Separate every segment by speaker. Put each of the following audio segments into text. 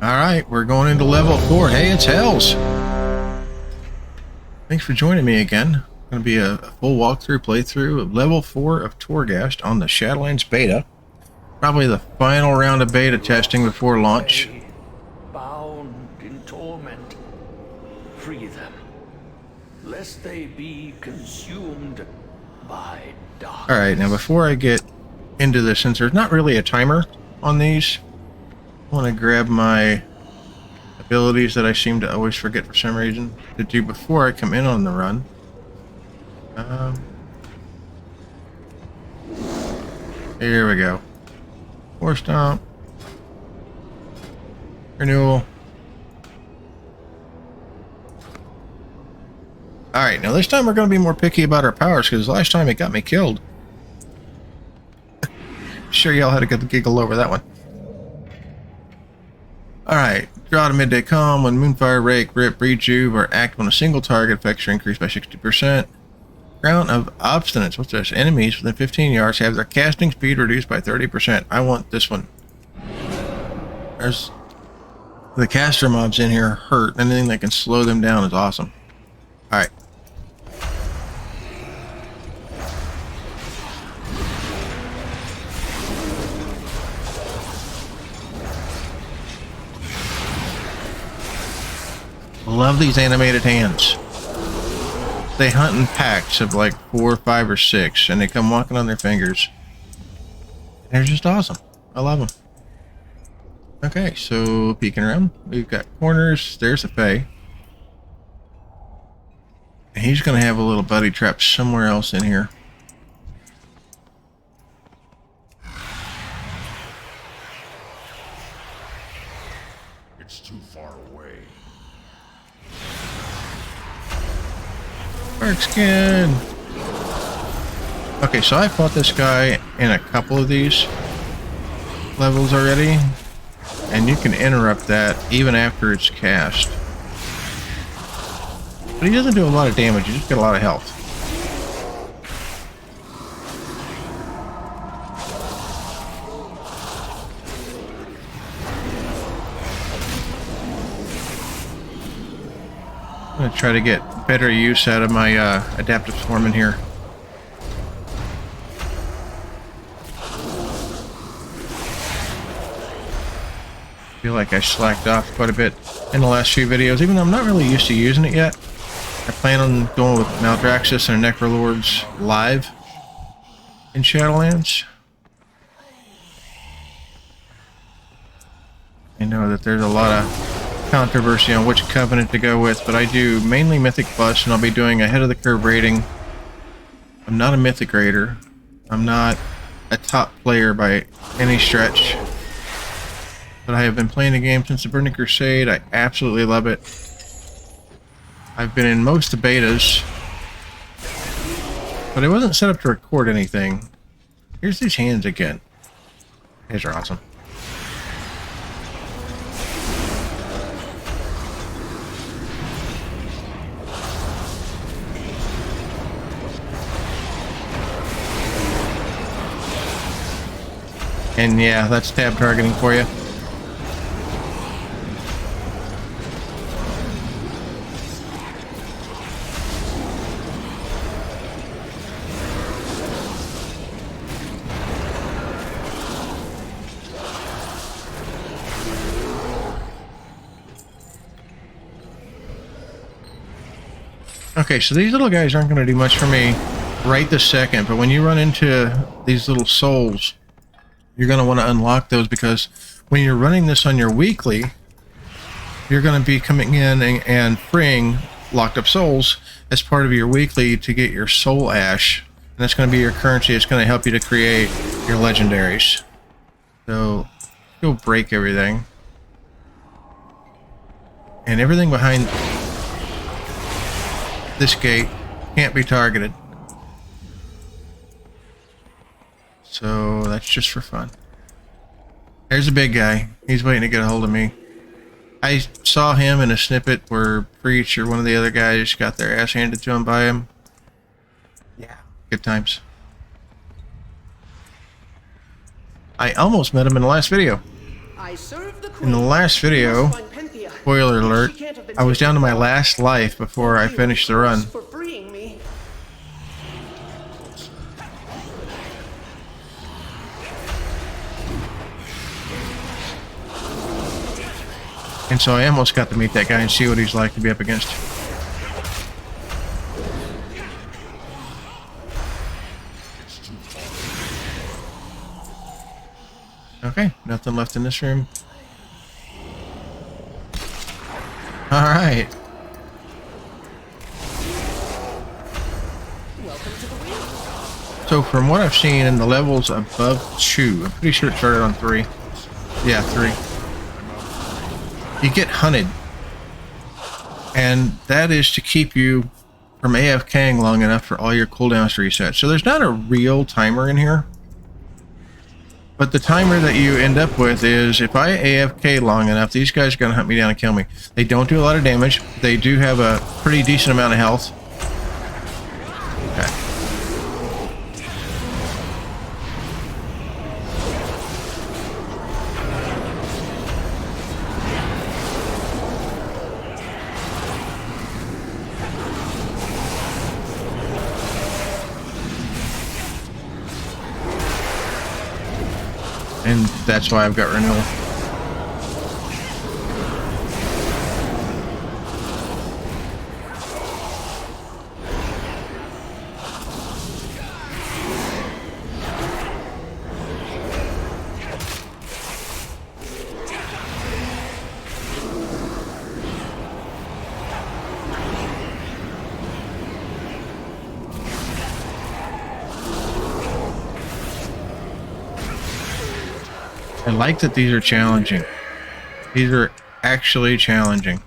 Speaker 1: Alright, we're going into level 4. Hey, it's Hells! Thanks for joining me again. It's going to be a full walkthrough playthrough of level 4 of Torghast on the Shadowlands beta. Probably the final round of beta testing before launch.
Speaker 2: Bound in torment, free them, lest they be consumed by darkness.
Speaker 1: Alright, now before I get into this, since there's not really a timer on these, I want to grab my abilities that I seem to always forget for some reason to do before I come in on the run. Here we go. Force Stomp. Renewal. Alright, now this time we're going to be more picky about our powers because last time it got me killed. Sure y'all had a good giggle over that one. Alright, draw to midday calm. When Moonfire, Rake, Rip, Rejuve are active on a single target, effects are increased by 60%. Ground of Obstinance. What's this? Enemies within 15 yards have their casting speed reduced by 30%. I want this one. There's the caster mobs in here hurt. Anything that can slow them down is awesome. Alright. Love these animated hands. They hunt in packs of like 4, 5, or 6, and they come walking on their fingers. They're just awesome. I love them. Okay, so peeking around, we've got corners. There's a Fae. And he's going to have a little buddy trap somewhere else in here.
Speaker 2: It's too far away.
Speaker 1: Dark skin. Okay, so I fought this guy in a couple of these levels already, and you can interrupt that even after it's cast. But he doesn't do a lot of damage, you just get a lot of health. I'm going to try to get better use out of my adaptive form in here. I feel like I slacked off quite a bit in the last few videos, even though I'm not really used to using it yet. I plan on going with Maldraxxus and Necrolords live in Shadowlands. I know that there's a lot of controversy on which covenant to go with, but I do mainly Mythic Plus, and I'll be doing ahead of the curve rating. I'm not a Mythic Raider. I'm not a top player by any stretch. But I have been playing the game since the Burning Crusade. I absolutely love it. I've been in most of the betas, but I wasn't set up to record anything. Here's these hands again. These are awesome. And yeah, that's tab targeting for you. Okay, so these little guys aren't going to do much for me right this second, but when you run into these little souls, you're going to want to unlock those, because when you're running this on your weekly, you're going to be coming in and freeing locked up souls as part of your weekly to get your soul ash, and that's going to be your currency. It's going to help you to create your legendaries. So go break everything, and everything behind this gate can't be targeted. So that's just for fun. There's a big guy. He's waiting to get a hold of me. I saw him in a snippet where Preach or one of the other guys got their ass handed to him by him. Yeah, good times. I almost met him in the last video.
Speaker 3: I serve the
Speaker 1: In the
Speaker 3: queen.
Speaker 1: last video, spoiler alert, I was down to my last life before I finished the run.
Speaker 3: For freeing me.
Speaker 1: And so I almost got to meet that guy and see what he's like to be up against. Okay, nothing left in this room. Alright. So from what I've seen in the levels above 2, I'm pretty sure it started on 3. Yeah, 3. You get hunted. And that is to keep you from AFKing long enough for all your cooldowns to reset. So there's not a real timer in here. But the timer that you end up with is, if I AFK long enough, these guys are going to hunt me down and kill me. They don't do a lot of damage. They do have a pretty decent amount of health. Okay. And that's why I've got renewal. I like that these are challenging. These are actually challenging.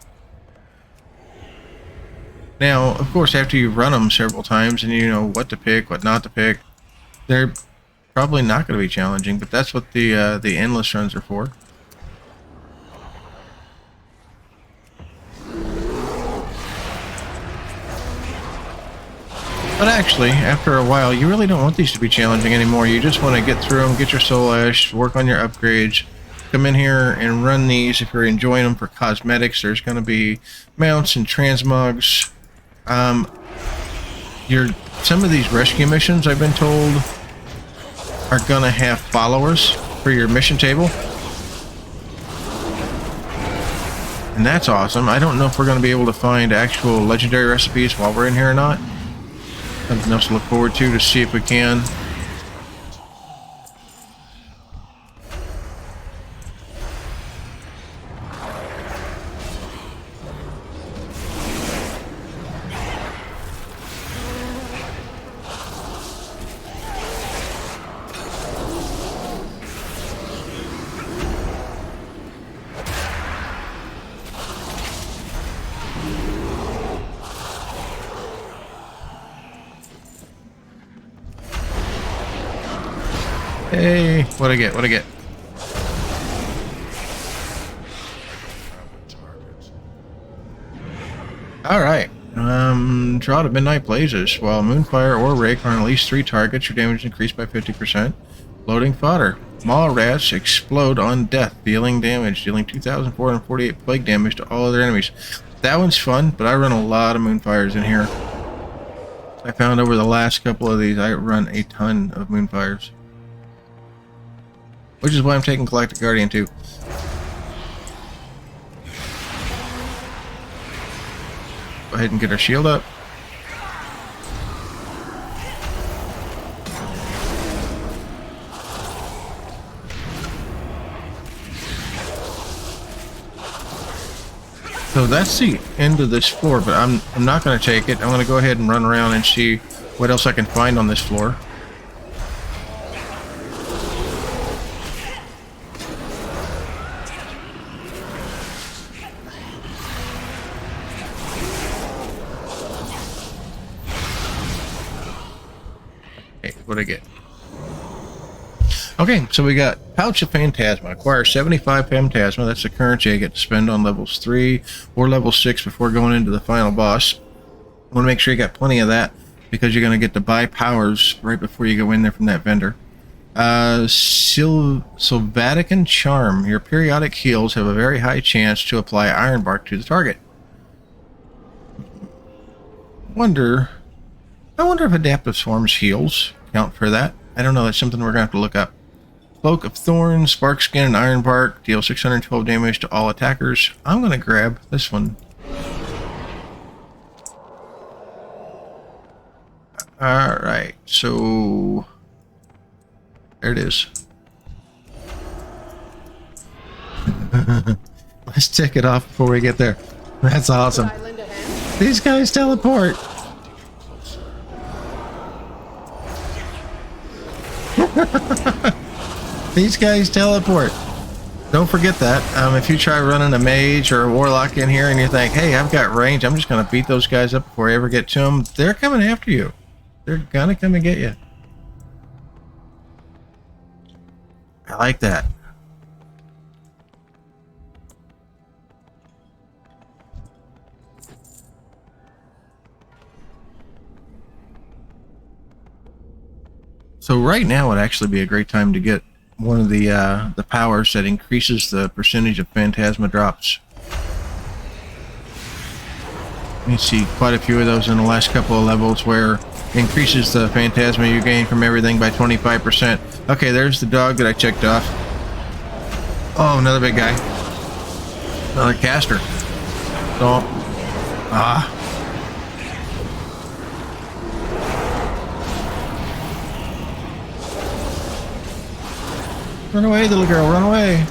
Speaker 1: Now, of course, after you run them several times and you know what to pick, what not to pick, they're probably not going to be challenging, but that's what the endless runs are for. But actually, after a while, you really don't want these to be challenging anymore. You just want to get through them, get your soul ash, work on your upgrades, come in here and run these. If you're enjoying them for cosmetics, there's going to be mounts and transmogs. Some of these rescue missions, I've been told, are going to have followers for your mission table. And that's awesome. I don't know if we're going to be able to find actual legendary recipes while we're in here or not. Something else to look forward to see if we can. Hey, what'd I get? What'd I get? Alright. Draw to Midnight Blazes. While Moonfire or Rake on at least 3 targets, your damage increased by 50%. Loading fodder. Maw rats explode on death, dealing damage, dealing 2,448 plague damage to all other enemies. That one's fun, but I run a lot of Moonfires in here. I found over the last couple of these, I run a ton of Moonfires. Which is why I'm taking Galactic Guardian too. Go ahead and get our shield up. So that's the end of this floor, but I'm not going to take it. I'm going to go ahead and run around and see what else I can find on this floor. What'd I get? Okay, so we got Pouch of Phantasma. Acquire 75 Phantasma. That's the currency I get to spend on levels 3 or level 6 before going into the final boss. I want to make sure you got plenty of that because you're going to get to buy powers right before you go in there from that vendor. Sylvatican Charm. Your periodic heals have a very high chance to apply Iron Bark to the target. I wonder if Adaptive Swarm's heals count for that. I don't know. That's something we're going to have to look up. Cloak of Thorns, Spark Skin, and Iron Bark deal 612 damage to all attackers. I'm going to grab this one. Alright, so there it is. Let's check it off before we get there. That's awesome. These guys teleport. These guys teleport. Don't forget that. If you try running a mage or a warlock in here and you think, hey, I've got range, I'm just going to beat those guys up before I ever get to them, they're coming after you. They're going to come and get you. I like that. So right now would actually be a great time to get one of the powers that increases the percentage of phantasma drops. You see quite a few of those in the last couple of levels where it increases the phantasma you gain from everything by 25%. Okay, there's the dog that I checked off. Oh, another big guy. Another caster. So, run away, little girl, run away.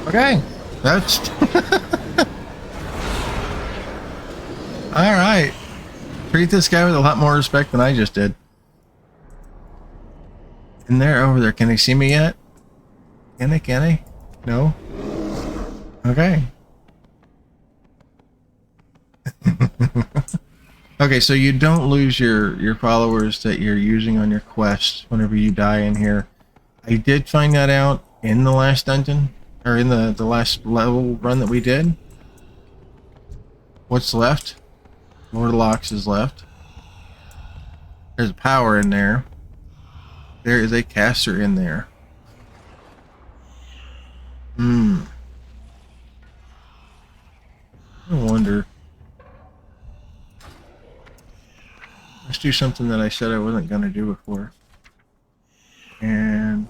Speaker 1: Okay, that's all right. Treat this guy with a lot more respect than I just did. And they're over there. Can they see me yet? Can they? Can they? No. Okay. Okay, so you don't lose your followers that you're using on your quest whenever you die in here. I did find that out in the last dungeon. Or in the last level run that we did. What's left? Mortalox is left. There's power in there. There is a caster in there. I wonder. Let's do something that I said I wasn't going to do before. And...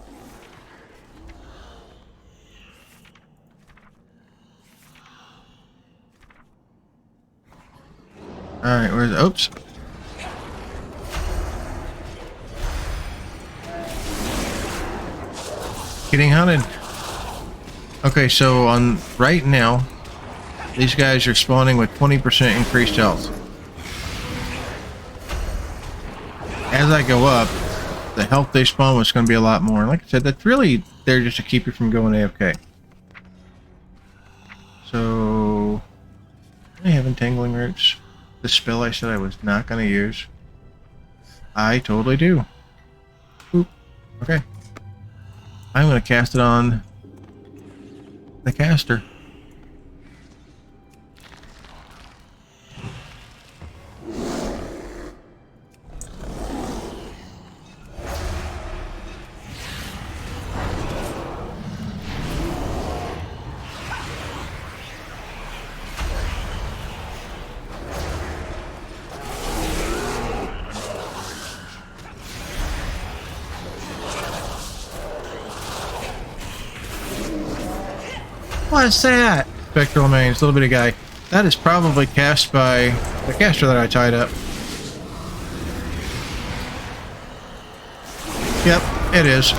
Speaker 1: Alright, where's... Oops. Getting hunted. Okay, so on right now, these guys are spawning with 20% increased health. As I go up, the health they spawn was going to be a lot more. And like I said, that's really there just to keep you from going AFK. So... I have Entangling Roots. The spell I said I was not going to use. I totally do. Oop. Okay. I'm going to cast it on the caster. What's that? Spectral Mange, little bitty guy. That is probably cast by the caster that I tied up. Yep, it is.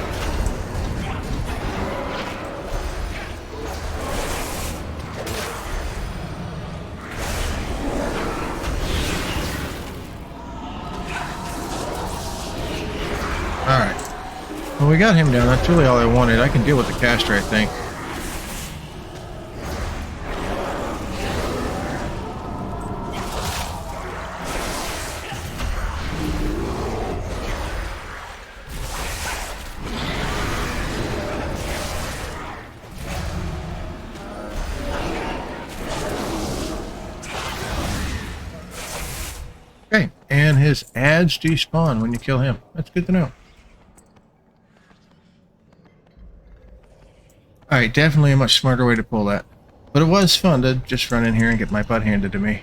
Speaker 1: Well, we got him down. That's really all I wanted. I can deal with the caster, I think. Okay, and his ads despawn when you kill him. That's good to know. Alright, definitely a much smarter way to pull that. But it was fun to just run in here and get my butt handed to me.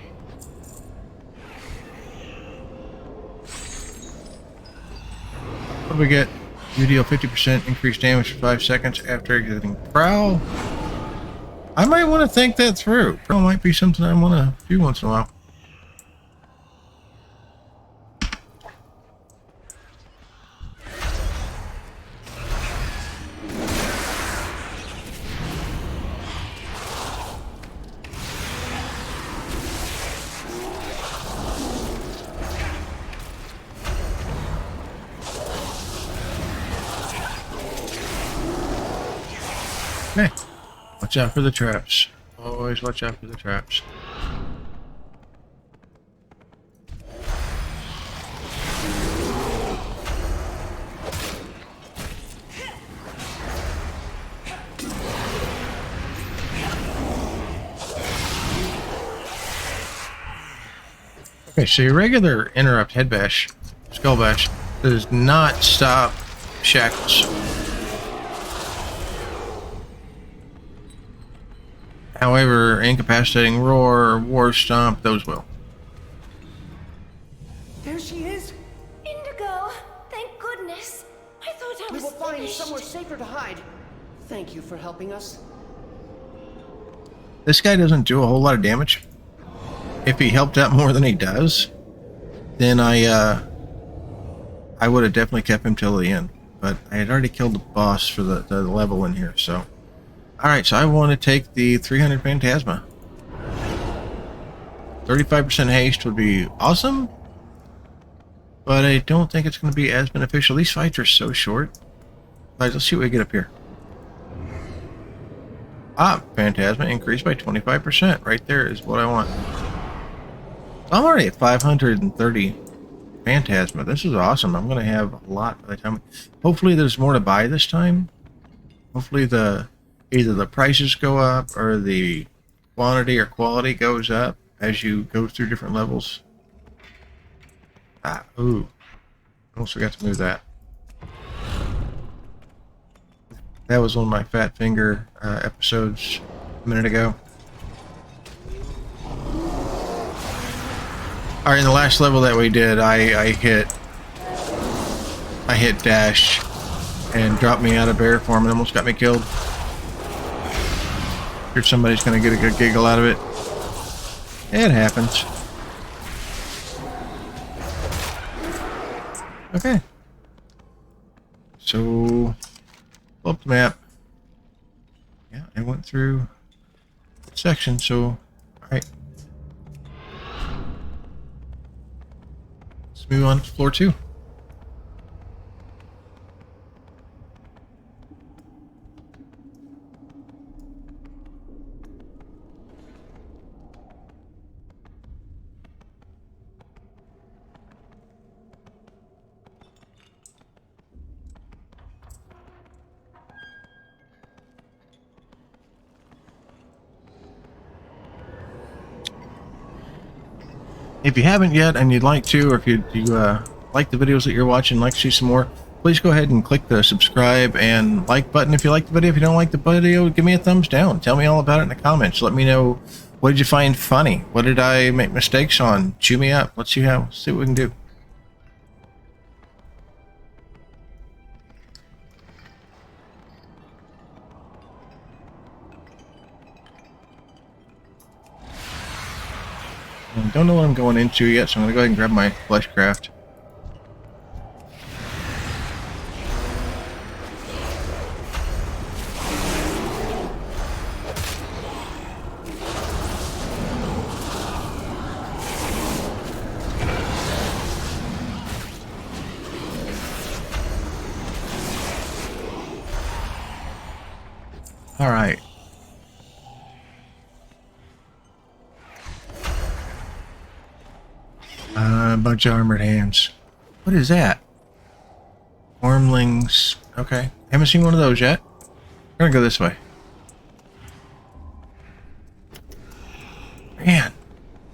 Speaker 1: What do we get? You deal 50% increased damage for 5 seconds after exiting Prowl. I might want to think that through. Prowl might be something I want to do once in a while. Okay. Watch out for the traps. Always watch out for the traps. Okay, so your regular interrupt head bash, skull bash, does not stop shackles. However, incapacitating roar or war stomp, those will.
Speaker 3: There she is.
Speaker 4: Indigo! Thank goodness. I thought I
Speaker 3: We
Speaker 4: was
Speaker 3: will find
Speaker 4: finished.
Speaker 3: somewhere safer to hide. Thank you for helping us.
Speaker 1: This guy doesn't do a whole lot of damage. If he helped out more than he does, then I would have definitely kept him till the end. But I had already killed the boss for the level in here, so. Alright, so I want to take the 300 Phantasma. 35% haste would be awesome, but I don't think it's going to be as beneficial. These fights are so short. Alright, let's see what we get up here. Ah, Phantasma increased by 25%. Right there is what I want. I'm already at 530 Phantasma. This is awesome. I'm going to have a lot by the time. Hopefully there's more to buy this time. Hopefully either the prices go up or the quantity or quality goes up as you go through different levels. Ooh. Almost forgot to move that. That was one of my Fat Finger episodes a minute ago. Alright, in the last level that we did, I hit dash and dropped me out of bear form and almost got me killed. Here somebody's gonna get a good giggle out of it. It happens. Okay. So, pull up the map. Yeah, I went through section, so alright. Let's move on to floor 2. If you haven't yet and you'd like to, or if you like the videos that you're watching, like to see some more, please go ahead and click the subscribe and like button if you like the video. If you don't like the video, give me a thumbs down. Tell me all about it in the comments. Let me know, what did you find funny? What did I make mistakes on? Chew me up. Let's see what we can do. I don't know what I'm going into yet, so I'm going to go ahead and grab my fleshcraft. All right. A bunch of armored hands. What is that? Wormlings. Okay. Haven't seen one of those yet. We're gonna go this way. Man,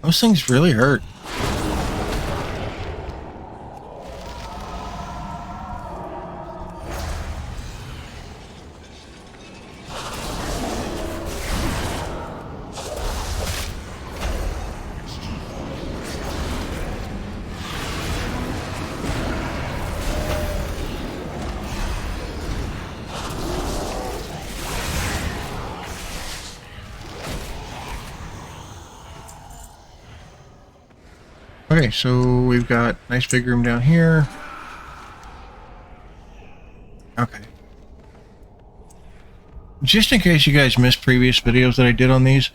Speaker 1: those things really hurt. Okay, so we've got a nice big room down here. Okay. Just in case you guys missed previous videos that I did on these,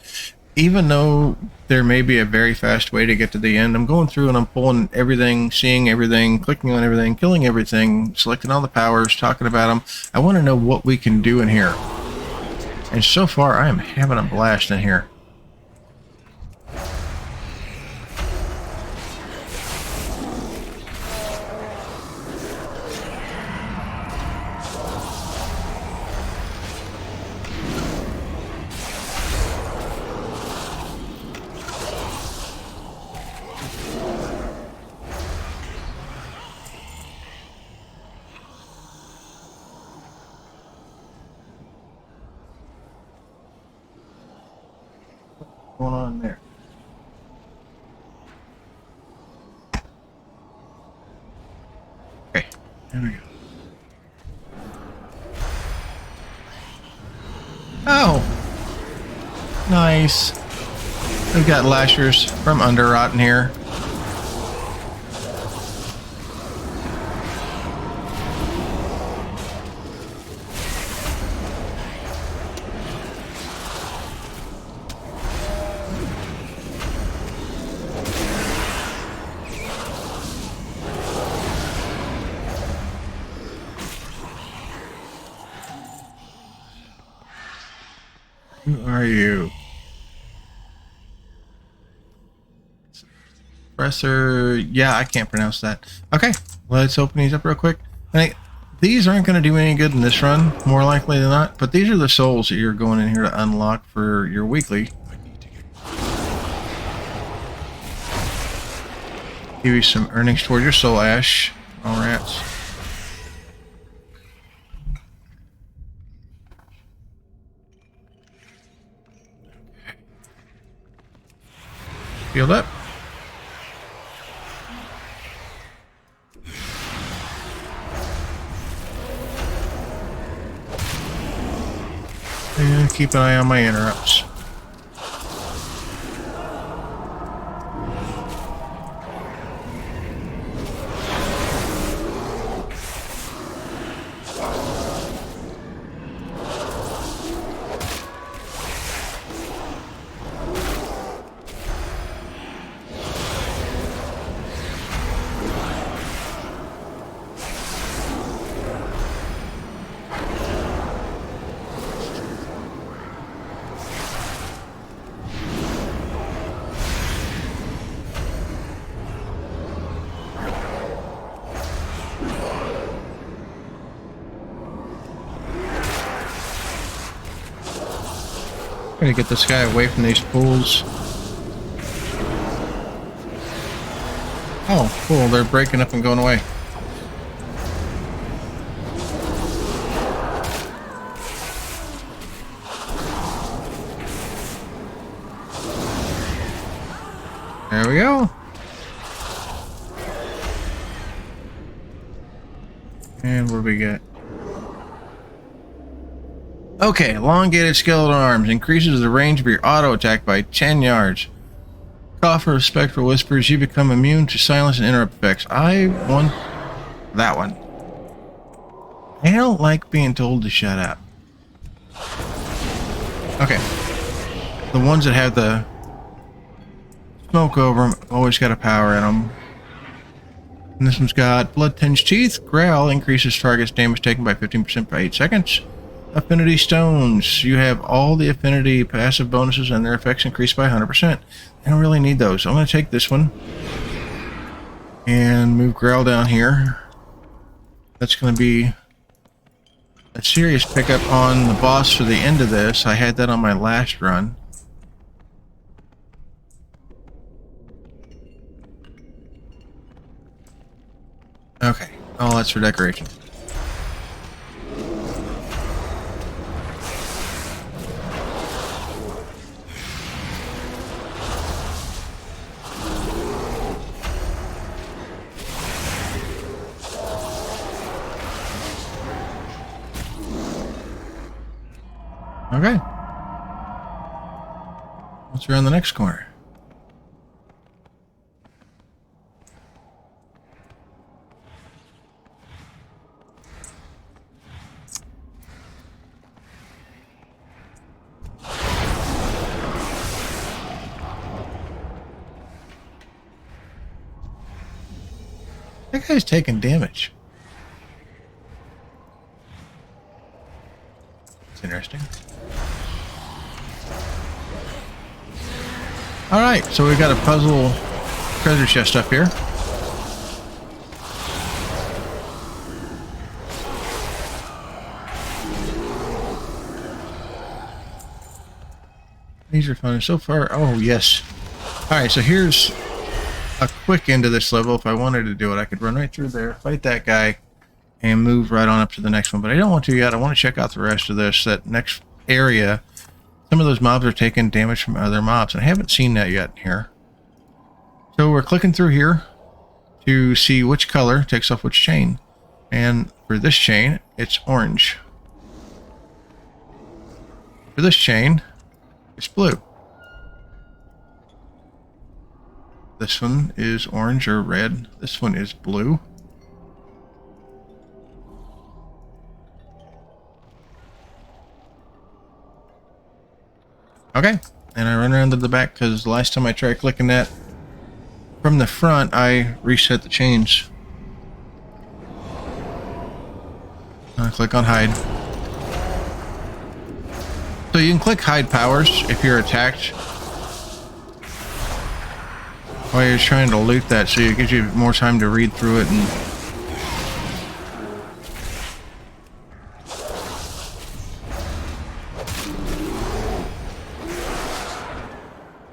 Speaker 1: even though there may be a very fast way to get to the end, I'm going through and I'm pulling everything, seeing everything, clicking on everything, killing everything, selecting all the powers, talking about them. I want to know what we can do in here. And so far, I am having a blast in here. What's going on there? Okay, there we go. Oh! Nice. We've got lashers from Underrot in here. Who are you? Suppressor. Yeah, I can't pronounce that. Okay, let's open these up real quick. These aren't going to do any good in this run, more likely than not, but these are the souls that you're going in here to unlock for your weekly. Give you some earnings toward your soul ash. All rats. Healed up. And keep an eye on my interrupts. Gonna get this guy away from these pools. Oh, cool. They're breaking up and going away. There we go. And what do we get? Okay, elongated skeleton arms increases the range of your auto attack by 10 yards. Coffer of spectral whispers, you become immune to silence and interrupt effects. I want that one. I don't like being told to shut up. Okay. The ones that have the smoke over them always got a power in them. And this one's got blood-tinged teeth. Growl increases target's damage taken by 15% for 8 seconds. affinity stones. You have all the affinity passive bonuses and their effects increased by 100%. I don't really need those. I'm going to take this one and move Growl down here. That's going to be a serious pickup on the boss for the end of this. I had that on my last run. Okay. Oh, that's for decoration. Okay. What's around the next corner? That guy's taking damage. It's interesting. Alright, so we've got a puzzle treasure chest up here. These are fun so far. Oh, yes. Alright, so here's a quick end of this level. If I wanted to do it, I could run right through there, fight that guy, and move right on up to the next one. But I don't want to yet. I want to check out the rest of this. That next area, some of those mobs are taking damage from other mobs, and I haven't seen that yet here. So we're clicking through here to see which color takes off which chain. And for this chain, it's orange. For this chain, it's blue. This one is orange or red. This one is blue. Okay, and I run around to the back because the last time I tried clicking that from the front, I reset the chains. I click on hide. So you can click hide powers if you're attacked while you're trying to loot that, so it gives you more time to read through it. And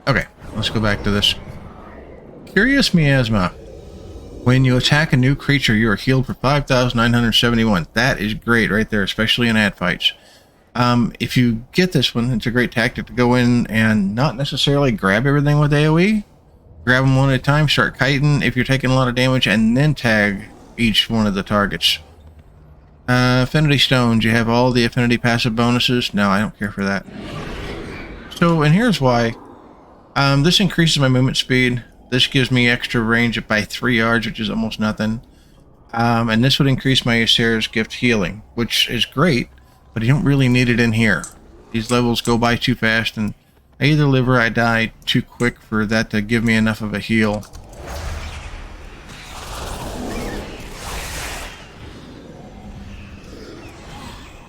Speaker 1: okay, let's go back to this. Curious Miasma. When you attack a new creature, you are healed for 5,971. That is great right there, especially in ad fights. If you get this one, it's a great tactic to go in and not necessarily grab everything with AoE. Grab them one at a time, start kiting if you're taking a lot of damage, and then tag each one of the targets. Affinity stones. You have all the affinity passive bonuses. No, I don't care for that. So, and here's why. This increases my movement speed. This gives me extra range by 3 yards, which is almost nothing. And this would increase my Sarah's gift healing, which is great, but you don't really need it in here. These levels go by too fast, and I either live or I die too quick for that to give me enough of a heal.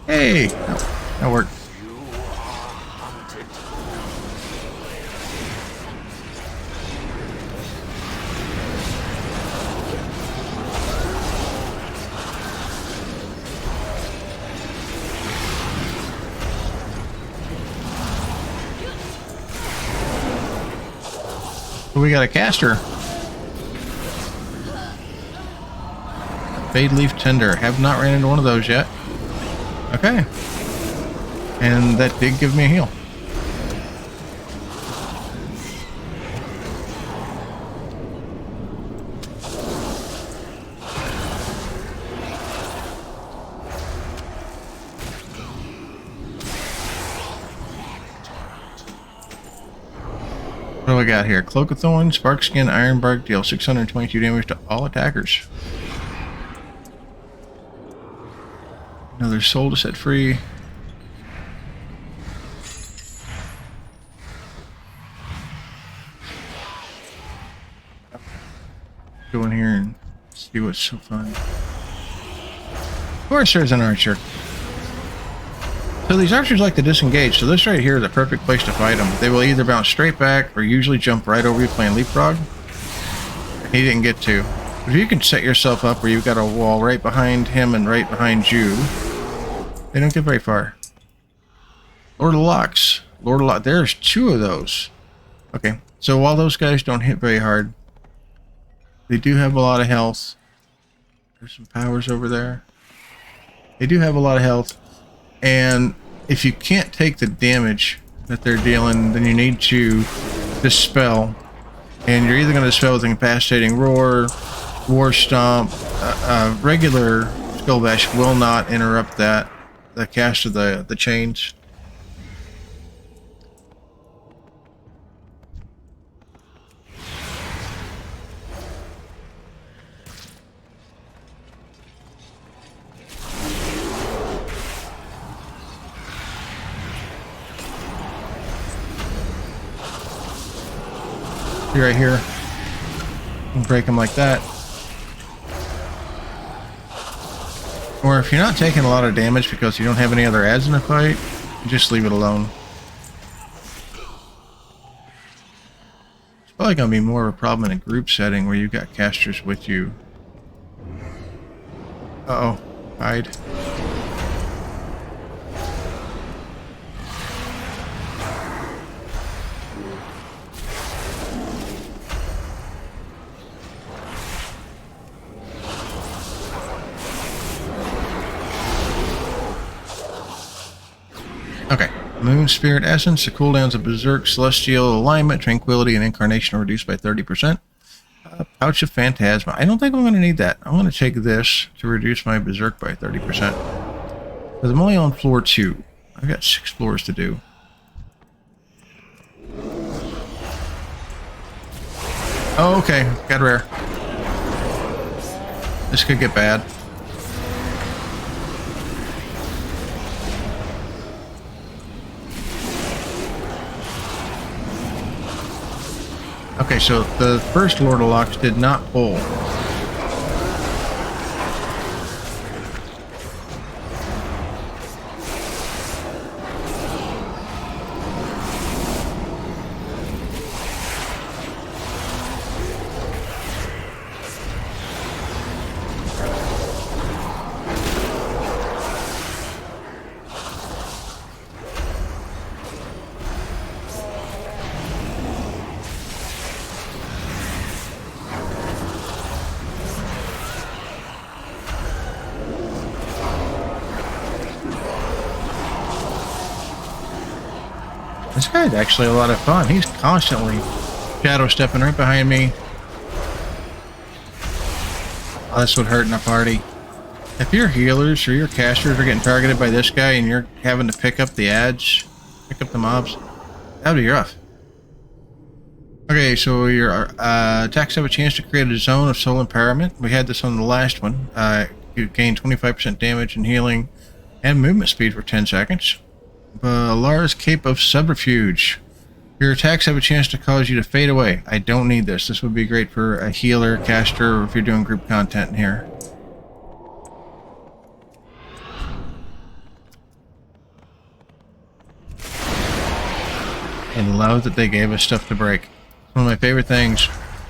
Speaker 1: Hey! That worked. We got a caster. Fade Leaf Tender. Have not ran into one of those yet. Okay. And that did give me a heal. What do we got here? Cloak of Thorn, Spark Skin, Iron Bark, deal 622 damage to all attackers. Another soul to set free. Go in here and see what's so fun. Of course there's an archer. So these archers like to disengage, so this right here is a perfect place to fight them. They will either bounce straight back or usually jump right over you playing leapfrog. He didn't get to. But if you can set yourself up where you've got a wall right behind him and right behind you, they don't get very far. Lord of Locks. Lord of Locks. There's 2 of those. Okay, so while those guys don't hit very hard, they do have a lot of health. There's some powers over there. They do have a lot of health. And if you can't take the damage that they're dealing, then you need to dispel. And you're either going to dispel with Incapacitating Roar, War Stomp. Regular Skull Bash will not interrupt the cast of the chains. Right here, and break them like that. Or if you're not taking a lot of damage because you don't have any other adds in the fight, you just leave it alone. It's probably going to be more of a problem in a group setting where you've got casters with you. Uh-oh, hide. Okay, Moon Spirit Essence. The cooldowns of Berserk, Celestial Alignment, Tranquility, and Incarnation are reduced by 30%. Pouch of Phantasma. I don't think I'm going to need that. I'm going to take this to reduce my Berserk by 30%. Because I'm only on floor 2. I've got 6 floors to do. Oh, okay. Got rare. This could get bad. Okay, so the first Lord of Locks did not pull. This guy's actually a lot of fun. He's constantly shadow stepping right behind me. Oh, this would hurt in a party. If your healers or your casters are getting targeted by this guy and you're having to pick up the ads, pick up the mobs, that would be rough. Okay, so your attacks have a chance to create a zone of soul empowerment. We had this on the last one. You gain 25% damage and healing and movement speed for 10 seconds. Lara's Cape of Subterfuge. Your attacks have a chance to cause you to fade away. I don't need this. This would be great for a healer, caster, or if you're doing group content in here. And love that they gave us stuff to break. One of my favorite things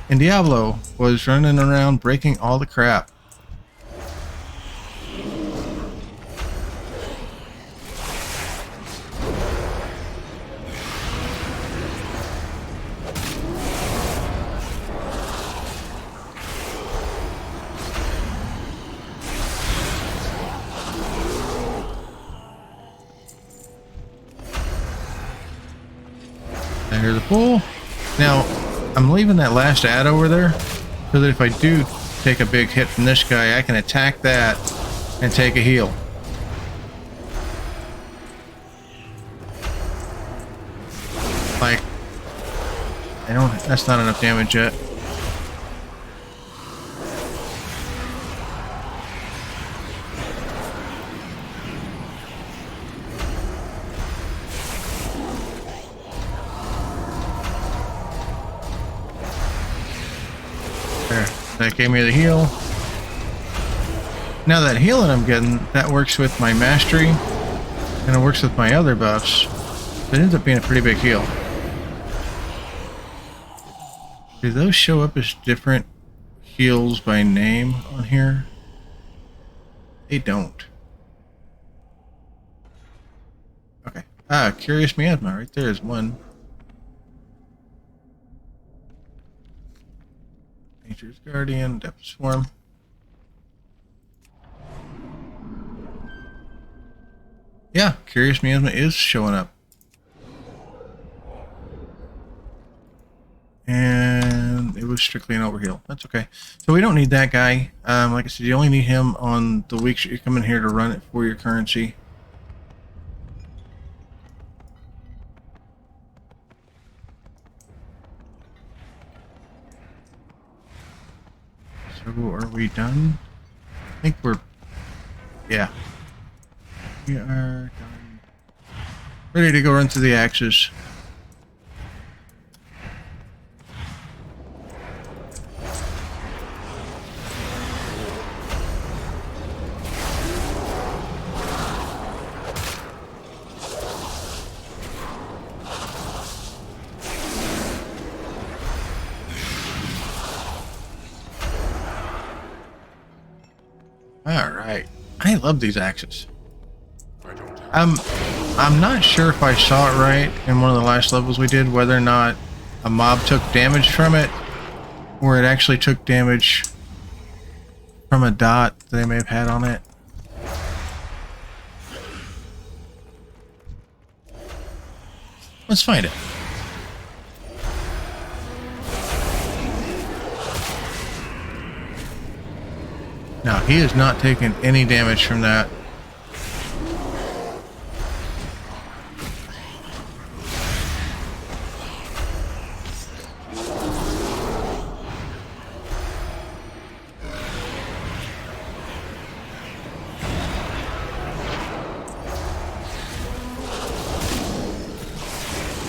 Speaker 1: in Diablo was running around breaking all the crap. There's the pool. Now, I'm leaving that last ad over there so that if I do take a big hit from this guy, I can attack that and take a heal. Like, that's not enough damage yet. That gave me the heal. Now that healing I'm getting, that works with my mastery. And it works with my other buffs. It ends up being a pretty big heal. Do those show up as different heals by name on here? They don't. Okay. Ah, Curious Miasma. Right there is one. Nature's Guardian, Depth Swarm. Yeah, Curious Miasma is showing up. And it was strictly an overheal. That's okay. So we don't need that guy. Like I said, you only need him on the weeks that you come in here to run it for your currency. So are we done? I think we're... Yeah. We are done. Ready to go run through the axes. Alright. I love these axes. I'm not sure if I saw it right in one of the last levels we did, whether or not a mob took damage from it, or it actually took damage from a dot that they may have had on it. Let's find it. No, he is not taking any damage from that.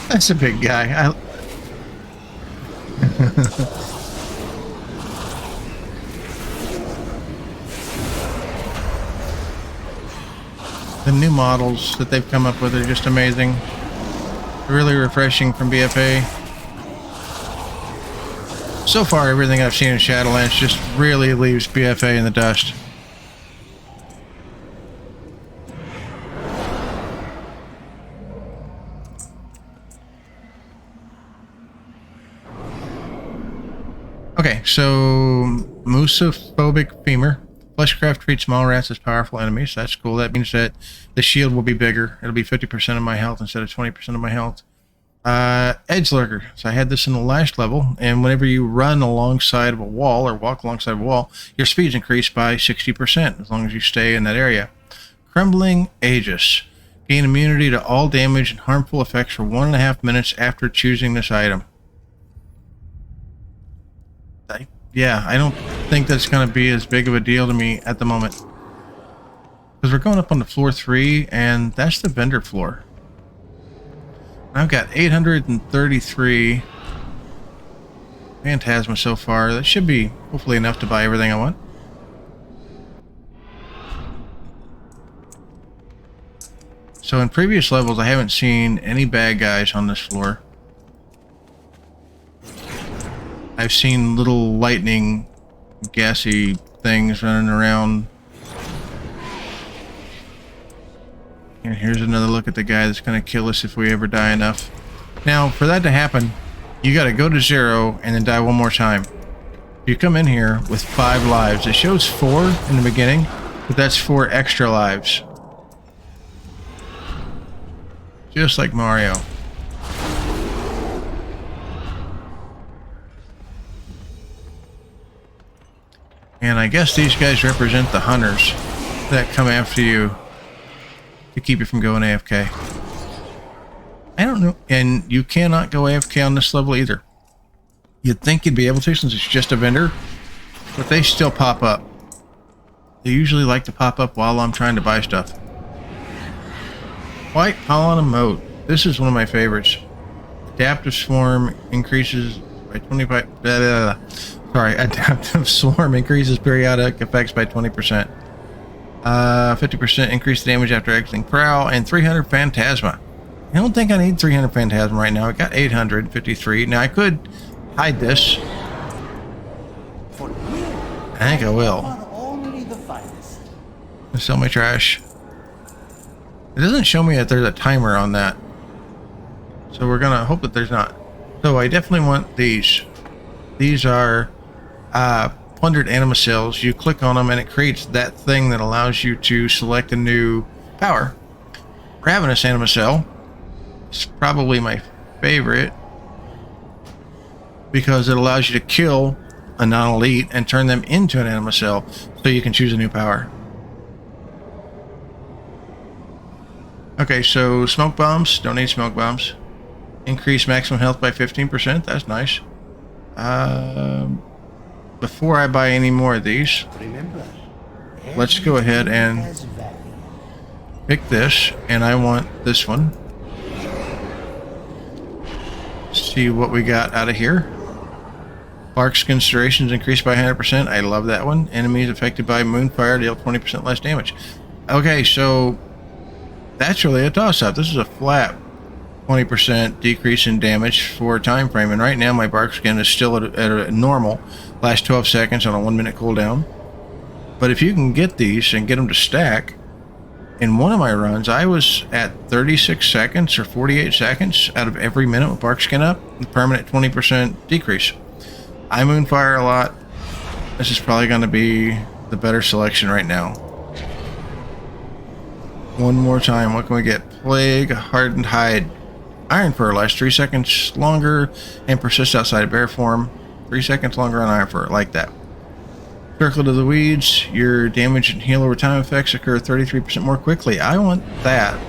Speaker 1: That's a big guy. The new models that they've come up with are just amazing. Really refreshing from BFA. So far, everything I've seen in Shadowlands just really leaves BFA in the dust. Okay, so Musophobic Femur. Fleshcraft treats small rats as powerful enemies. That's cool. That means that the shield will be bigger. It'll be 50% of my health instead of 20% of my health. Edge Lurker. So I had this in the last level, and whenever you run alongside of a wall or walk alongside of a wall, your speed's increased by 60% as long as you stay in that area. Crumbling Aegis. Gain immunity to all damage and harmful effects for 1.5 minutes after choosing this item. Yeah, I don't think that's going to be as big of a deal to me at the moment. Because we're going up on the floor 3, and that's the vendor floor. I've got 833 Phantasma so far. That should be hopefully enough to buy everything I want. So in previous levels, I haven't seen any bad guys on this floor. I've seen little lightning, gassy things running around. And here's another look at the guy that's going to kill us if we ever die enough. Now, for that to happen, you got to go to 0 and then die one more time. You come in here with 5 lives. It shows 4 in the beginning, but that's 4 extra lives. Just like Mario. And I guess these guys represent the hunters that come after you to keep you from going AFK. I don't know. And you cannot go AFK on this level either. You'd think you'd be able to since it's just a vendor, but they still pop up. They usually like to pop up while I'm trying to buy stuff. White Pollen Mode. This is one of my favorites. Adaptive Swarm increases by 25... Sorry, Adaptive Swarm increases periodic effects by 20%. 50% increase the damage after exiting Prowl, and 300 Phantasma. I don't think I need 300 Phantasma right now. I got 853. Now I could hide this. I think I will. Sell my trash. It doesn't show me that there's a timer on that. So we're gonna hope that there's not. So I definitely want these. These are plundered anima cells. You click on them and it creates that thing that allows you to select a new power. Ravenous anima cell. It's probably my favorite because it allows you to kill a non-elite and turn them into an anima cell so you can choose a new power. Okay, so smoke bombs. Don't need smoke bombs. Increase maximum health by 15%. That's nice. Before I buy any more of these, let's go ahead and pick this, and I want this one. See what we got out of here. Bark's considerations increased by 100%. I love that one. Enemies affected by moonfire deal 20% less damage. Okay, so that's really a toss-up. This is a flat 20% decrease in damage for a time frame, and right now my bark skin is still at a normal, last 12 seconds on a 1 minute cooldown. But if you can get these and get them to stack, in one of my runs I was at 36 seconds or 48 seconds out of every minute with bark skin up, permanent 20% decrease. I moonfire a lot. This is probably going to be the better selection right now. One more time, what can we get? Plague, Hardened Hide. Iron Fur lasts 3 seconds longer and persists outside of bear form. 3 seconds longer on Iron Fur, like that. Circle to the Weeds. Your damage and heal over time effects occur 33% more quickly. I want that.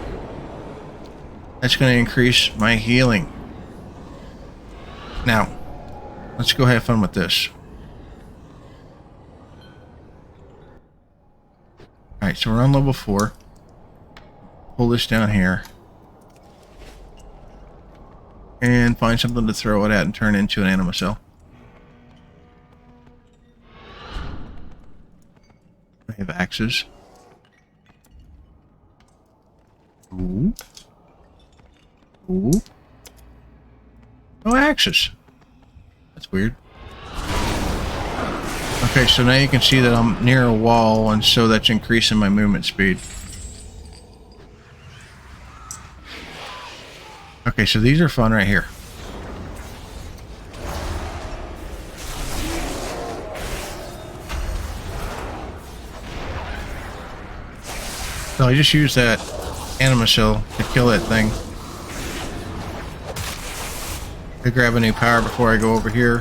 Speaker 1: That's going to increase my healing. Now, let's go have fun with this. Alright, so we're on level 4. Pull this down here and find something to throw it at and turn into an anima cell. I have axes. Ooh. Ooh. No axes. That's weird. Okay, so now you can see that I'm near a wall, and so that's increasing my movement speed. Okay, so these are fun right here. So I just use that anima cell to kill that thing. I grab a new power before I go over here.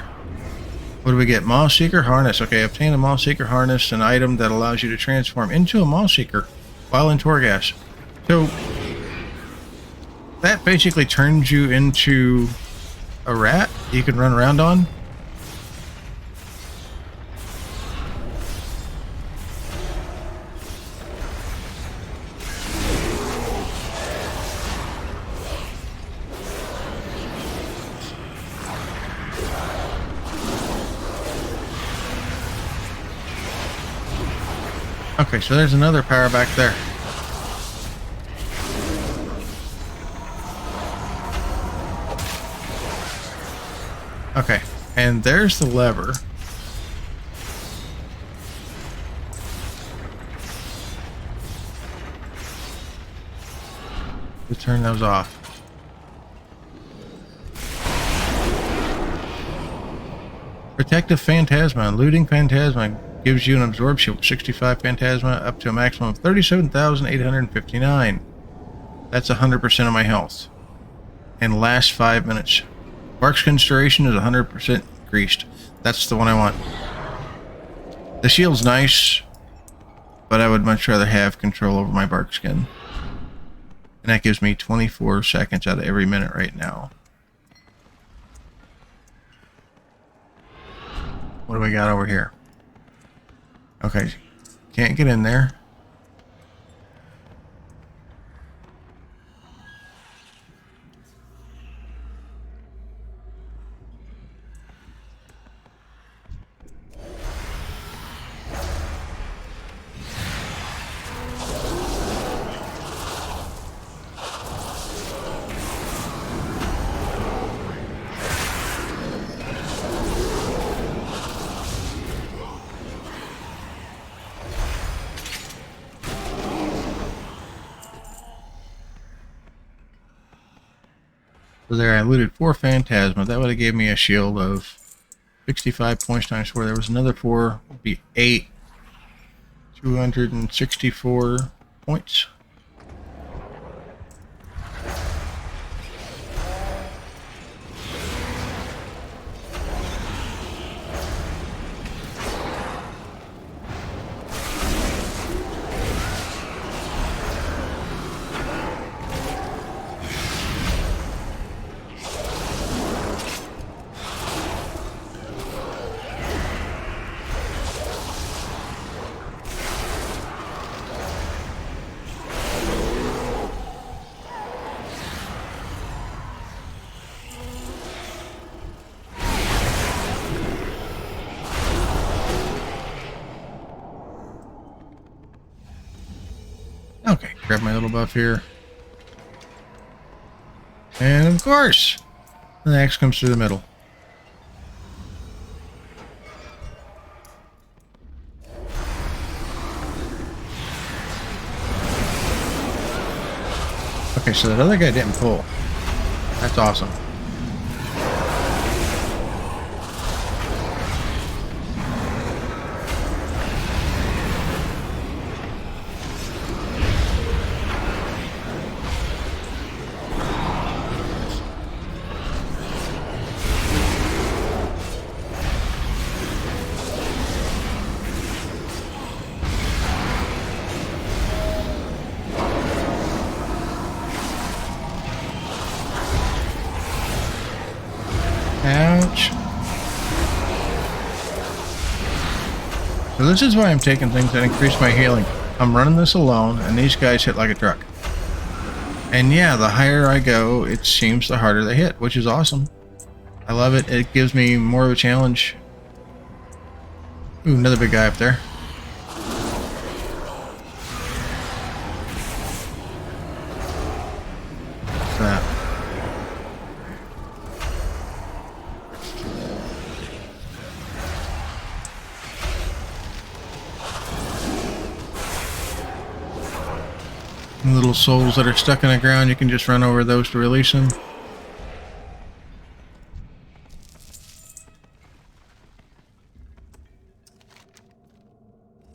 Speaker 1: What do we get? Maw Seeker Harness. Okay, obtain a Maw Seeker Harness, an item that allows you to transform into a Maw Seeker while in Torghast. So that basically turns you into a rat you can run around on. Okay, so there's another power back there. Okay, and there's the lever. To turn those off. Protective Phantasma. Looting Phantasma gives you an absorb shield of 65 Phantasma up to a maximum of 37,859. That's 100% of my health. And lasts 5 minutes. Bark's Consideration is 100% increased. That's the one I want. The shield's nice, but I would much rather have control over my bark skin. And that gives me 24 seconds out of every minute right now. What do we got over here? Okay, can't get in there. So there I looted 4 Phantasma. That would have gave me a shield of 65 points times 4. There was another 4. Would be 8. 264 points. Okay, grab my little buff here. And of course, the axe comes through the middle. Okay, so that other guy didn't pull. That's awesome. Ouch. So this is why I'm taking things that increase my healing. I'm running this alone, and these guys hit like a truck. And yeah, the higher I go, it seems the harder they hit, which is awesome. I love it. It gives me more of a challenge. Ooh, another big guy up there. What's that? Little souls that are stuck in the ground, you can just run over those to release them.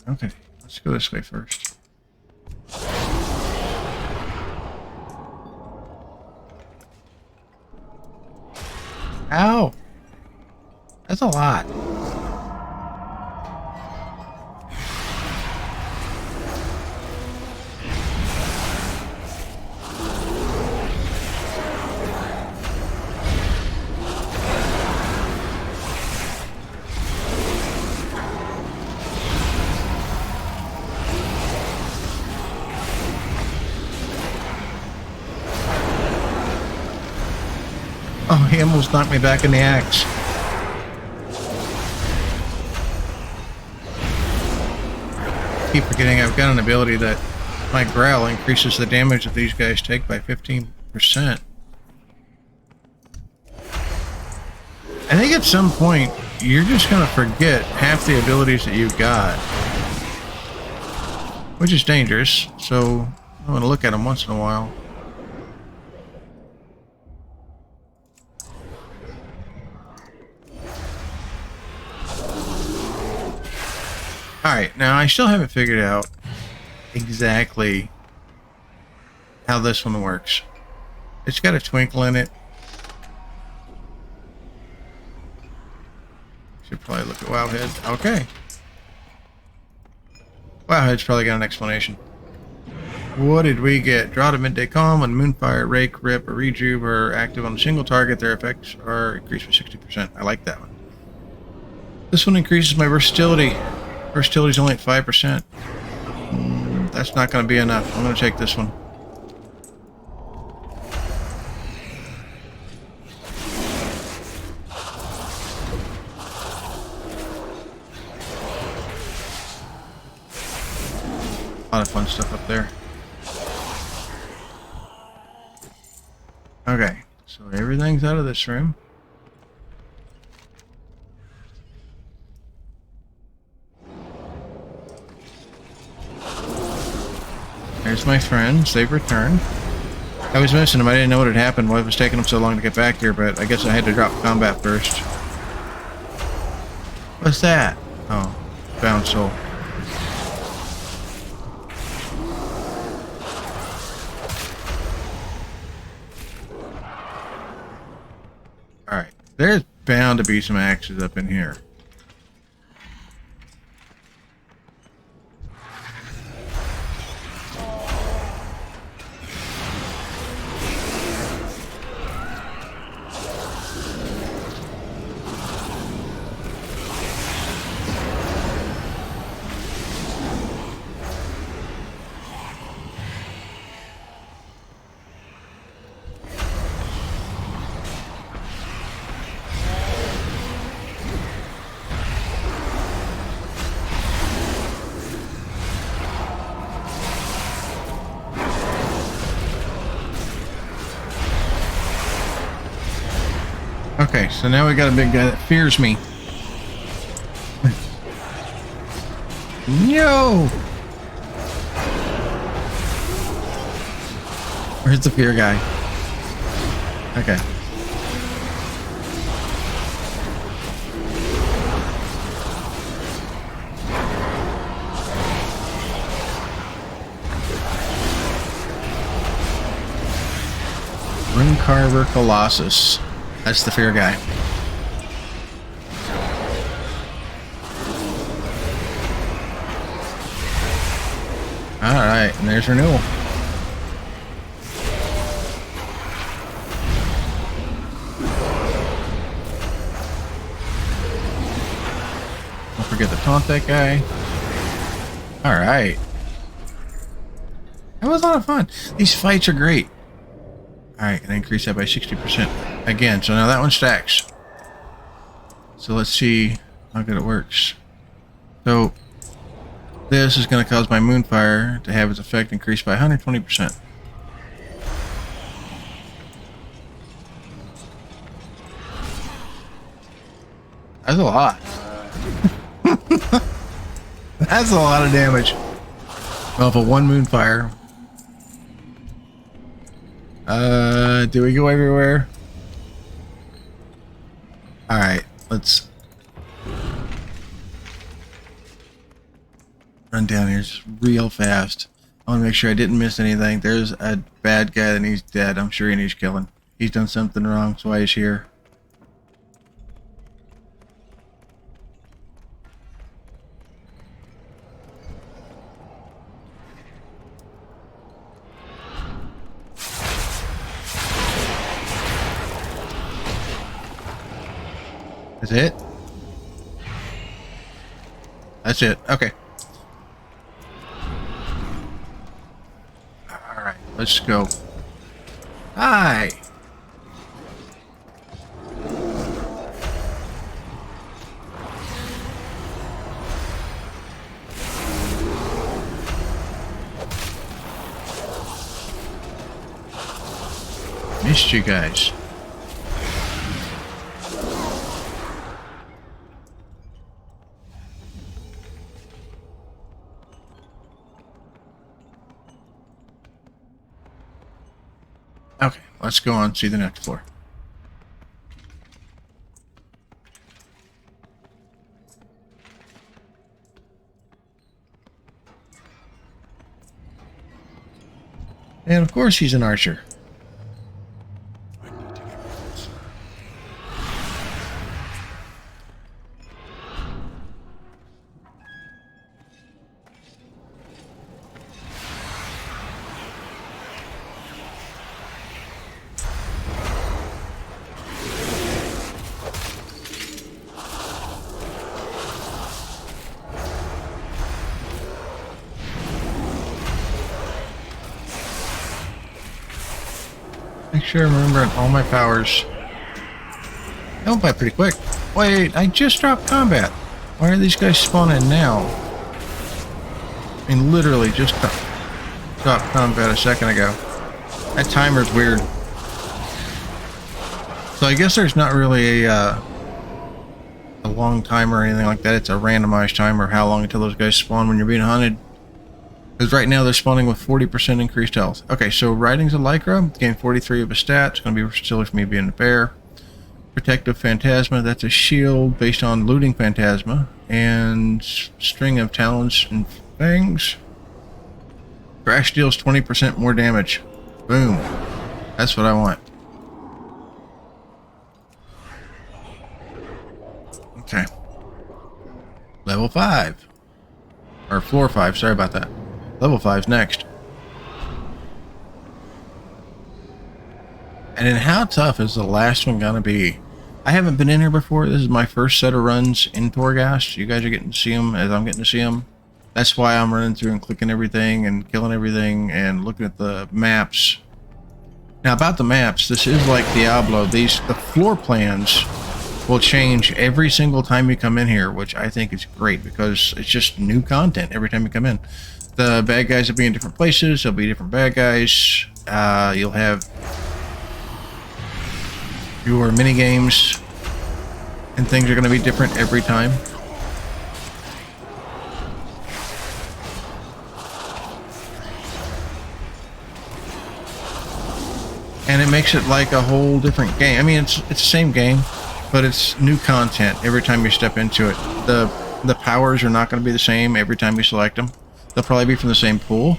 Speaker 1: Okay, let's go this way first. Ow! That's a lot. Oh, he almost knocked me back in the axe. Keep forgetting I've got an ability that my growl increases the damage that these guys take by 15%. I think at some point you're just gonna forget half the abilities that you've got, which is dangerous, so I want to look at them once in a while. Alright, now I still haven't figured out exactly how this one works. It's got a twinkle in it. Should probably look at Wowhead. Okay. Wowhead's probably got an explanation. What did we get? Draw to midday calm when Moonfire, Rake, Rip, or Rejuve are active on a single target. Their effects are increased by 60%. I like that one. This one increases my versatility. Versatility's only at 5%. That's not going to be enough. I'm going to take this one. A lot of fun stuff up there. Okay, so everything's out of this room. There's my friends. They've returned. I was missing him. I didn't know what had happened. Why it was taking him so long to get back here, but I guess I had to drop combat first. What's that? Oh, found soul. Alright, there's bound to be some axes up in here. Okay, so now we got a big guy that fears me. No! Where's the fear guy? Okay. Rune Carver Colossus. That's the fear guy. Alright, and there's renewal. Don't forget to taunt that guy. Alright. That was a lot of fun. These fights are great. Alright, and increase that by 60%. Again, so now that one stacks. So let's see how good it works. So this is going to cause my Moonfire to have its effect increased by 120%. That's a lot. That's a lot of damage. Off of one Moonfire. Do we go everywhere? Alright, let's run down here just real fast. I want to make sure I didn't miss anything. There's a bad guy and he's dead. I'm sure he needs killing. He's done something wrong, so why he's here. That's it? That's it. Okay. Alright, let's go. Hi! Missed you guys. Okay, let's go on, see the next floor. And of course he's an archer. Make sure I'm remembering all my powers. That went by pretty quick. Wait, I just dropped combat. Why are these guys spawning now? I mean, literally just dropped combat a second ago. That timer's weird. So I guess there's not really a long timer or anything like that. It's a randomized timer of how long until those guys spawn when you're being hunted. Because right now they're spawning with 40% increased health. Okay, so riding's a Lycra. Gain 43 of a stat. It's going to be still for me being a bear. Protective Phantasma. That's a shield based on looting Phantasma. And string of talons and fangs. Crash deals 20% more damage. Boom. That's what I want. Okay. Level 5. Or floor 5, sorry about that. Level 5's next. And then how tough is the last one gonna be? I haven't been in here before. This is my first set of runs in Torghast. You guys are getting to see them as I'm getting to see them. That's why I'm running through and clicking everything and killing everything and looking at the maps. Now about the maps, this is like Diablo. The floor plans will change every single time you come in here, which I think is great because it's just new content every time you come in. The bad guys will be in different places. There'll be different bad guys. You'll have your mini games, and things are going to be different every time. And it makes it like a whole different game. I mean, it's the same game, but it's new content every time you step into it. The powers are not going to be the same every time you select them. They'll probably be from the same pool.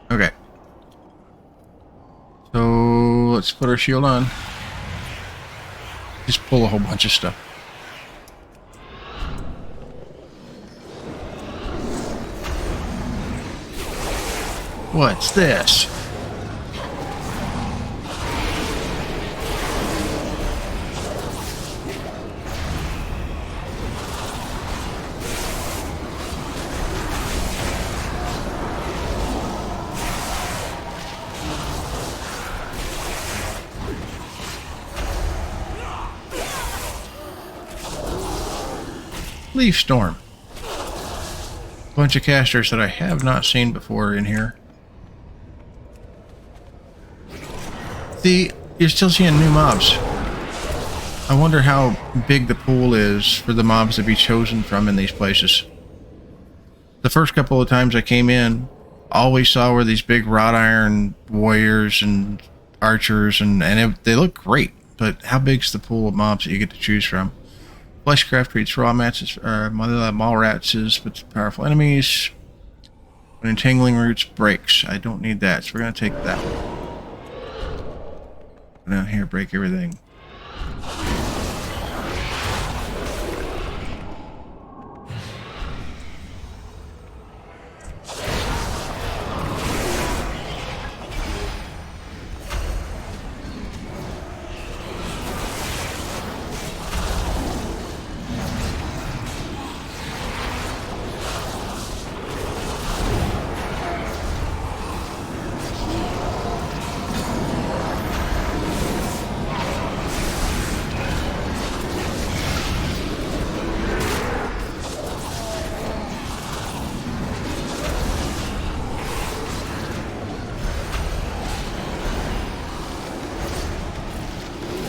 Speaker 1: Okay. So let's put our shield on. Just pull a whole bunch of stuff. What's this? Leaf Storm. Bunch of casters that I have not seen before in here. You're still seeing new mobs. I wonder how big the pool is for the mobs to be chosen from in these places. The first couple of times I came in, all we saw were these big wrought iron warriors and archers, and they look great. But how big's the pool of mobs that you get to choose from? Fleshcraft treats raw mats, mall rats is but powerful enemies. When entangling roots breaks. I don't need that, so we're gonna take that one. Go down here, break everything.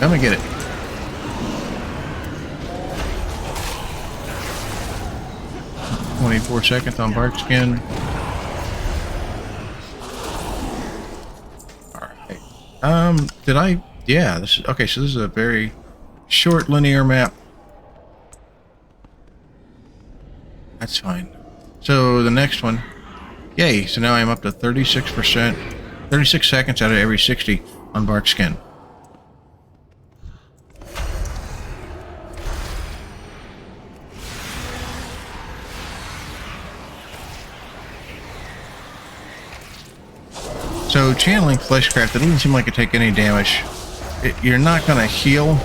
Speaker 1: Come and get it. "24 seconds on bark skin." Alright. Did I? Yeah, this is okay, so this is a very short linear map. That's fine. So the next one. Yay, so now I'm up to 36%. 36 seconds out of every 60 on bark skin. So channeling Fleshcraft, it doesn't seem like it take any damage. You're not going to heal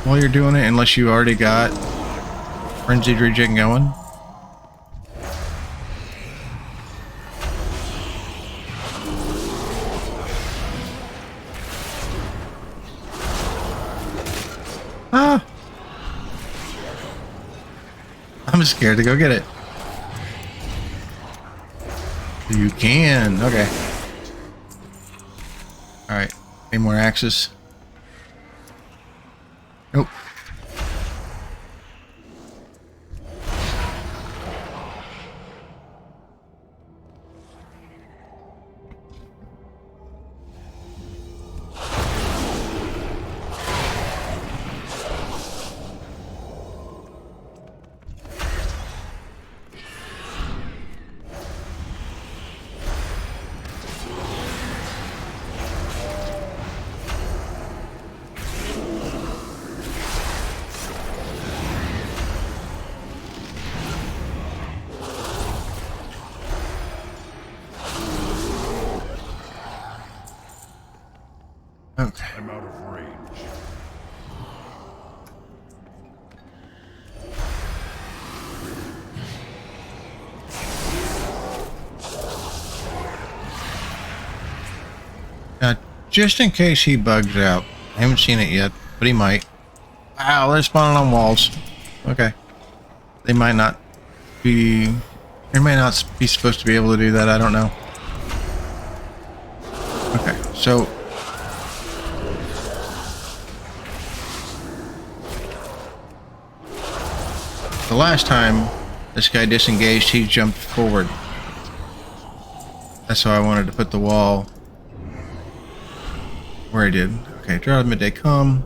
Speaker 1: while you're doing it unless you already got Frenzied Rejig going. Ah! I'm scared to go get it. You can. Okay. Alright, any more axes? Okay.
Speaker 2: I'm out of range.
Speaker 1: Now, just in case he bugs out, I haven't seen it yet, but he might. Wow, they're spawning on walls. Okay. They might not be... They may not be supposed to be able to do that, I don't know. Okay, so... The last time this guy disengaged, he jumped forward. That's how I wanted to put the wall where I did. Okay, draw midday calm.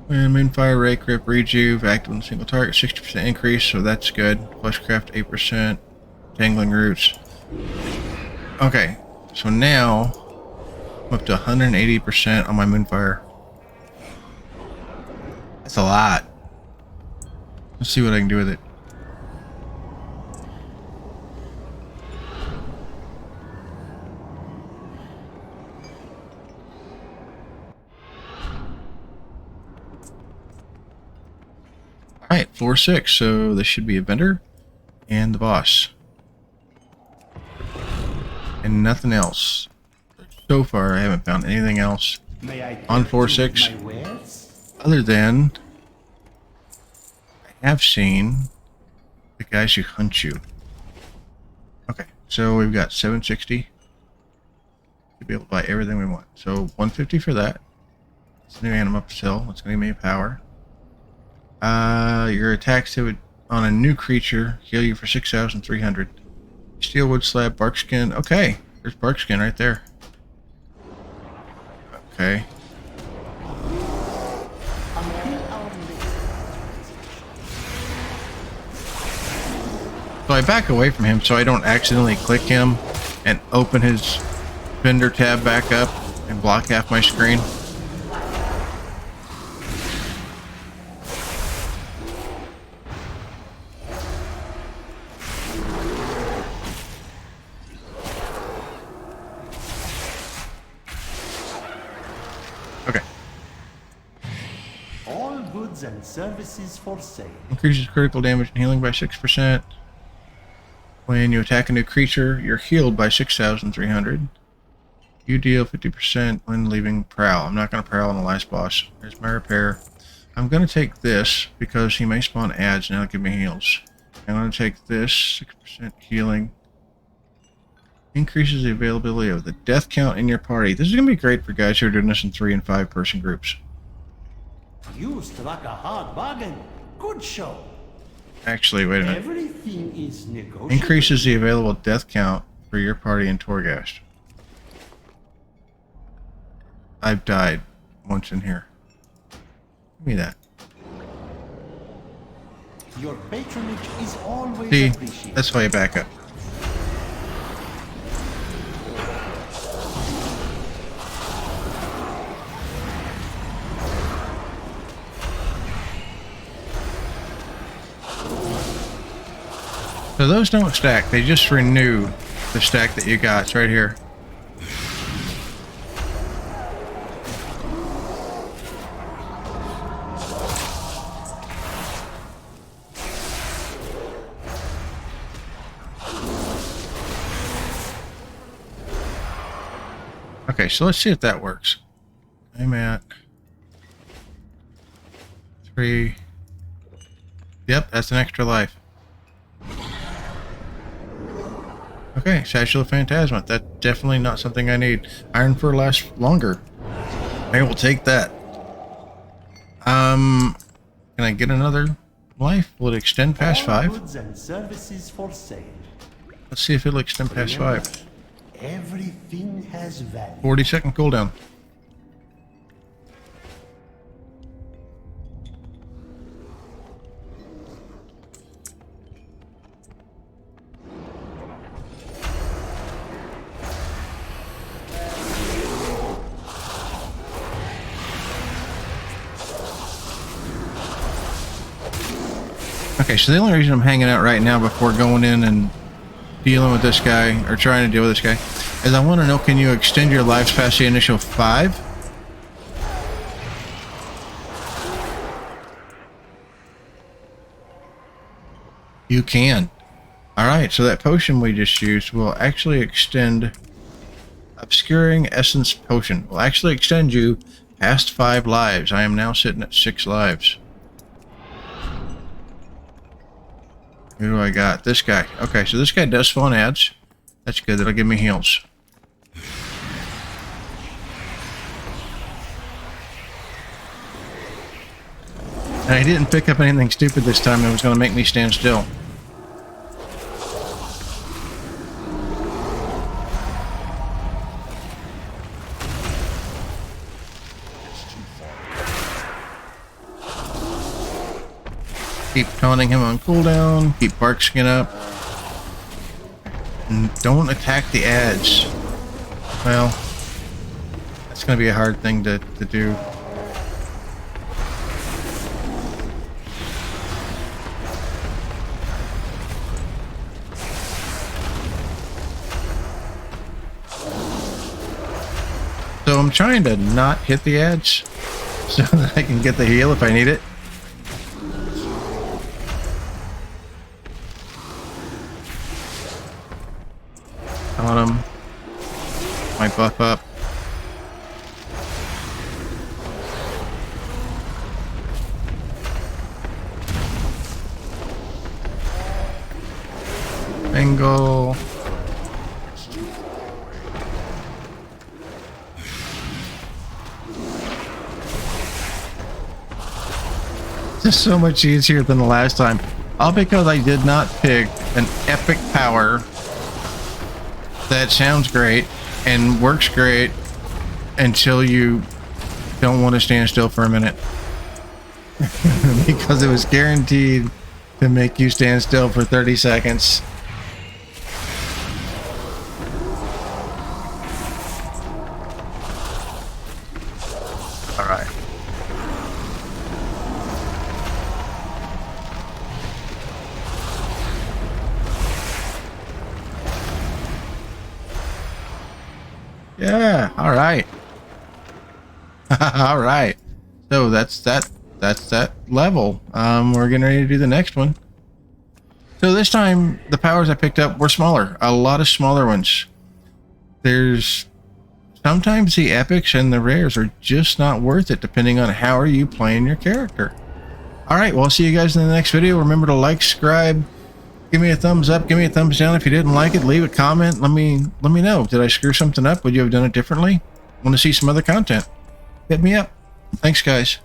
Speaker 1: And Moonfire, Ray Grip, Rejuve, active on a single target, 60% increase, so that's good. Fleshcraft, 8%. Tangling Roots. Okay, so now I'm up to 180% on my Moonfire. That's a lot. Let's see what I can do with it. Alright, floor 6, so this should be a vendor and the boss. And nothing else. So far, I haven't found anything else on floor 6 other than I have seen the guys who hunt you. Okay, so we've got 760 to be able to buy everything we want. So 150 for that. It's a new animal up sell. It's going to give me power. Your attacks on a new creature heal you for 6,300. Steel wood slab, bark skin. Okay, there's bark skin right there. Okay. So I back away from him so I don't accidentally click him and open his vendor tab back up and block half my screen. Okay.
Speaker 5: All goods and services for sale.
Speaker 1: Increases critical damage and healing by 6%. When you attack a new creature, you're healed by 6,300. You deal 50% when leaving prowl. I'm not going to prowl on the last boss. There's my repair. I'm going to take this because he may spawn ads and that'll give me heals. I'm going to take this, 6% healing. Increases the availability of the death count in your party. This is going to be great for guys who are doing this in 3- and 5-person groups.
Speaker 5: You struck a hard bargain. Good show.
Speaker 1: Actually, wait a minute.
Speaker 5: Everything is negotiable.
Speaker 1: Increases the available death count for your party in Torghast. I've died once in here. Give me that.
Speaker 5: Your patronage is always
Speaker 1: See,
Speaker 5: appreciated.
Speaker 1: that's why you back up. So those don't stack, they just renew the stack that you got. It's right here. Okay, so let's see if that works. I'm at 3. Yep, that's an extra life. Okay, Satchel of Phantasma. That's definitely not something I need. Iron Fur lasts longer. I will take that. Can I get another life? Will it extend past 5?
Speaker 5: Goods and services for sale.
Speaker 1: Let's see if it'll extend past 5.
Speaker 5: Everything has value.
Speaker 1: 40-second cooldown. Okay, so the only reason I'm hanging out right now before going in and dealing with this guy, or trying to deal with this guy, is I want to know, can you extend your lives past the initial 5? You can. Alright, so that potion we just used will actually extend... Obscuring Essence Potion will actually extend you past 5 lives. I am now sitting at 6 lives. Who do I got? This guy. Okay, so this guy does spawn ads. That's good. That'll give me heals. And I didn't pick up anything stupid this time that was going to make me stand still. Keep taunting him on cooldown. Keep bark skin up. And don't attack the ads. Well, that's going to be a hard thing to do. So I'm trying to not hit the ads so that I can get the heal if I need it. On him. My buff up. Angle. This is so much easier than the last time. All because I did not pick an epic power that sounds great and works great until you don't want to stand still for a minute. Because it was guaranteed to make you stand still for 30 seconds. Alright. Yeah, alright. Alright. So that's that level. We're getting ready to do the next one. So this time the powers I picked up were smaller. A lot of smaller ones. There's sometimes the epics and the rares are just not worth it depending on how are you playing your character. Alright, well, I'll see you guys in the next video. Remember to like, subscribe. Give me a thumbs up, give me a thumbs down. If you didn't like it, leave a comment. Let me know. Did I screw something up? Would you have done it differently? Want to see some other content? Hit me up. Thanks, guys.